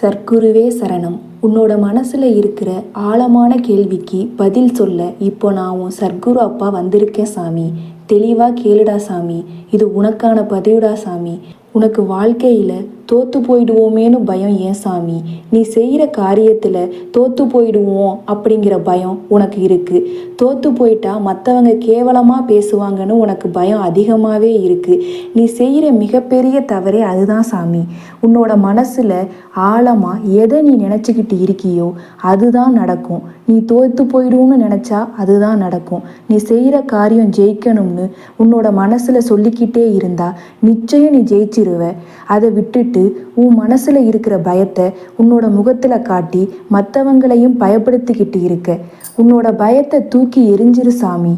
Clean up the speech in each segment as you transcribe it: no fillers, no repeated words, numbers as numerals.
சர்க்குருவே சரணம். உன்னோட மனசுல இருக்கிற ஆழமான கேள்விக்கு பதில் சொல்ல இப்போ நான் உன் சர்க்குரு அப்பா வந்திருக்கேன் சாமி. தெளிவா கேளுடா சாமி. இது உனக்கான பதிவுடா சாமி. உனக்கு வாழ்க்கையில தோத்து போயிடுவோமேனு பயம் ஏன் சாமி? நீ செய்கிற காரியத்தில் தோத்து போயிடுவோம் அப்படிங்கிற பயம் உனக்கு இருக்கு. தோத்து போயிட்டா மற்றவங்க கேவலமாக பேசுவாங்கன்னு உனக்கு பயம் அதிகமாகவே இருக்கு. நீ செய்கிற மிகப்பெரிய தவறே அதுதான் சாமி. உன்னோட மனசில் ஆழமாக எதை நீ நினச்சிக்கிட்டு இருக்கியோ அதுதான் நடக்கும். நீ தோத்து போயிடுவோன்னு நினச்சா அதுதான் நடக்கும். நீ செய்கிற காரியம் ஜெயிக்கணும்னு உன்னோட மனசில் சொல்லிக்கிட்டே இருந்தா நிச்சயம் நீ ஜெயிச்சிருவ. அதை விட்டுட்டு உன் மனசுல இருக்கிற பயத்தை உன்னோட முகத்துல காட்டி மற்றவங்களையும் பயப்படுத்திக்கிட்டு இருக்க. உன்னோட பயத்தை தூக்கி எரிஞ்சிரு சாமி.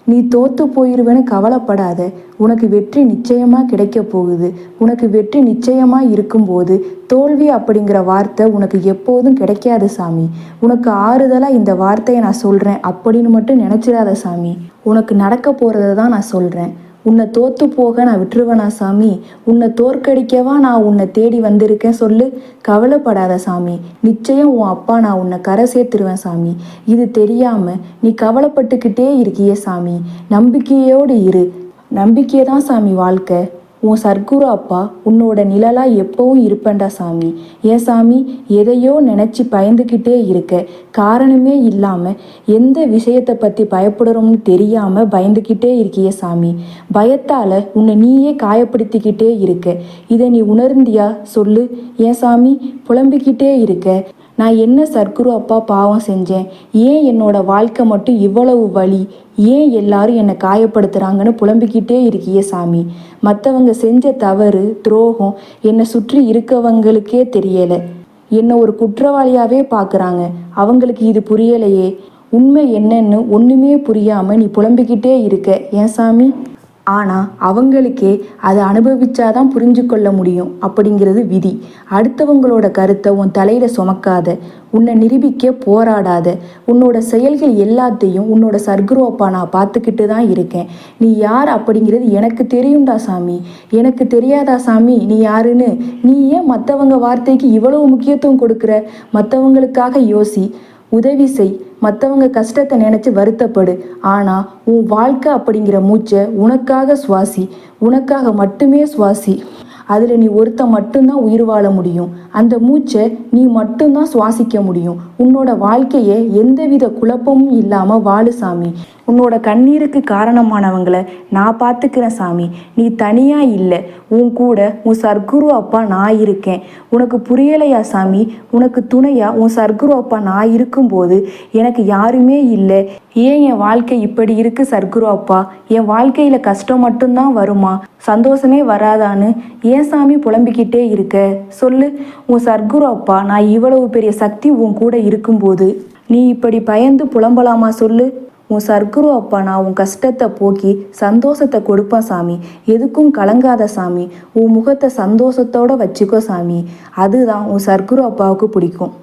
நீ தோத்து போயிருவேன்னு கவலைப்படாத. உனக்கு வெற்றி நிச்சயமா கிடைக்க போகுது. உனக்கு வெற்றி நிச்சயமா இருக்கும்போது தோல்வி அப்படிங்கிற வார்த்தை உனக்கு எப்போதும் கிடைக்காது சாமி. உனக்கு ஆறுதலா இந்த வார்த்தையை நான் சொல்றேன் அப்படின்னு மட்டும் நினைச்சிடாத சாமி. உனக்கு நடக்க போறதை தான் நான் சொல்றேன். உன்னை தோத்து போக நான் விட்டுருவேனா சாமி? உன்னை தோற்கடிக்கவா நான் உன்னை தேடி வந்திருக்கேன் சொல்லு. கவலைப்படாத சாமி. நிச்சயம் உன் அப்பா நான் உன்னை கரை சேர்த்துருவேன் சாமி. இது தெரியாம நீ கவலைப்பட்டுக்கிட்டே இருக்கிய சாமி. நம்பிக்கையோடு இரு. நம்பிக்கை தான் சாமி வாழ்க்கை. உன் சர்க்குரு அப்பா உன்னோட நிழலா எப்பவும் இருப்பேன்டா சாமி. ஏன் சாமி எதையோ நினச்சி பயந்துக்கிட்டே இருக்க? காரணமே இல்லாமல் எந்த விஷயத்தை பற்றி பயப்படுறோம்னு தெரியாமல் பயந்துக்கிட்டே இருக்கிய சாமி. பயத்தால் உன்னை நீயே காயப்படுத்திக்கிட்டே இருக்க. இதை நீ உணர்ந்தியா சொல்லு. ஏன் சாமி புலம்பிக்கிட்டே இருக்க? நான் என்ன சர்க்குரு அப்பா பாவம் செஞ்சேன்? ஏன் என்னோட வாழ்க்கை மட்டும் இவ்வளவு வலி? ஏன் எல்லாரும் என்னை காயப்படுத்துகிறாங்கன்னு புலம்பிக்கிட்டே இருக்கிய சாமி. மற்றவங்க செஞ்ச தவறு துரோகம் என்னை சுற்றி இருக்கவங்களுக்கே தெரியலை. என்னை ஒரு குற்றவாளியாகவே பார்க்குறாங்க. அவங்களுக்கு இது புரியலையே. உண்மை என்னன்னு ஒன்றுமே புரியாமல் நீ புலம்பிக்கிட்டே இருக்க. ஏன் சாமி? ஆனால் அவங்களுக்கே அதை அனுபவிச்சாதான் புரிஞ்சு கொள்ள முடியும் அப்படிங்கிறது விதி. அடுத்தவங்களோட கருத்தை உன் தலையில் சுமக்காத. உன்னை நிரூபிக்க போராடாத. உன்னோட செயல்கள் எல்லாத்தையும் உன்னோட சர்க்குரு அப்பா நான் பார்த்துக்கிட்டு தான் இருக்கேன். நீ யார் அப்படிங்கிறது எனக்கு தெரியும்டா சாமி. எனக்கு தெரியாதா சாமி நீ யாருன்னு? நீ ஏன் மற்றவங்க வார்த்தைக்கு இவ்வளவு முக்கியத்துவம் கொடுக்குற? மற்றவங்களுக்காக யோசி, உதவி செய். மற்றவங்க கஷ்டத்தை நினச்சி வருத்தப்படு. ஆனால் உன் வாழ்க்கை அப்படிங்கிற மூச்சை உனக்காக சுவாசி. உனக்காக மட்டுமே சுவாசி. அதில் நீ ஒருத்த மட்டும்தான் உயிர் வாழ முடியும். அந்த மூச்சை நீ மட்டும்தான் சுவாசிக்க முடியும். உன்னோட வாழ்க்கையை எந்தவித குழப்பமும் இல்லாமல் வாழு சாமி. உன்னோட கண்ணீருக்கு காரணமானவங்களை நான் பார்த்துக்கிறேன் சாமி. நீ தனியாக இல்லை. உன் கூட உன் சர்க்குரு அப்பா நான் இருக்கேன். உனக்கு புரியலையா சாமி? உனக்கு துணையா உன் சர்க்குரு அப்பா நான் இருக்கும்போது எனக்கு யாருமே இல்லை. ஏன் என் வாழ்க்கை இப்படி இருக்கு சர்க்குரு அப்பா? என் வாழ்க்கையில் கஷ்டம் மட்டும்தான் வருமா? சந்தோஷமே வராதான்னு ஏன் சாமி புலம்பிக்கிட்டே இருக்க? சொல்லு. உன் சர்க்குரு அப்பா நான் இவ்வளவு பெரிய சக்தி உன் கூட இருக்கும்போது நீ இப்படி பயந்து புலம்பலாமா சொல்லு. உன் சர்க்குரு அப்பா நான் உன் கஷ்டத்தை போக்கி சந்தோஷத்தை கொடுப்பேன் சாமி. எதுக்கும் கலங்காத சாமி. உன் முகத்தை சந்தோஷத்தோடு வச்சுக்கோ சாமி. அதுதான் உன் சர்க்குரு அப்பாவுக்கு பிடிக்கும்.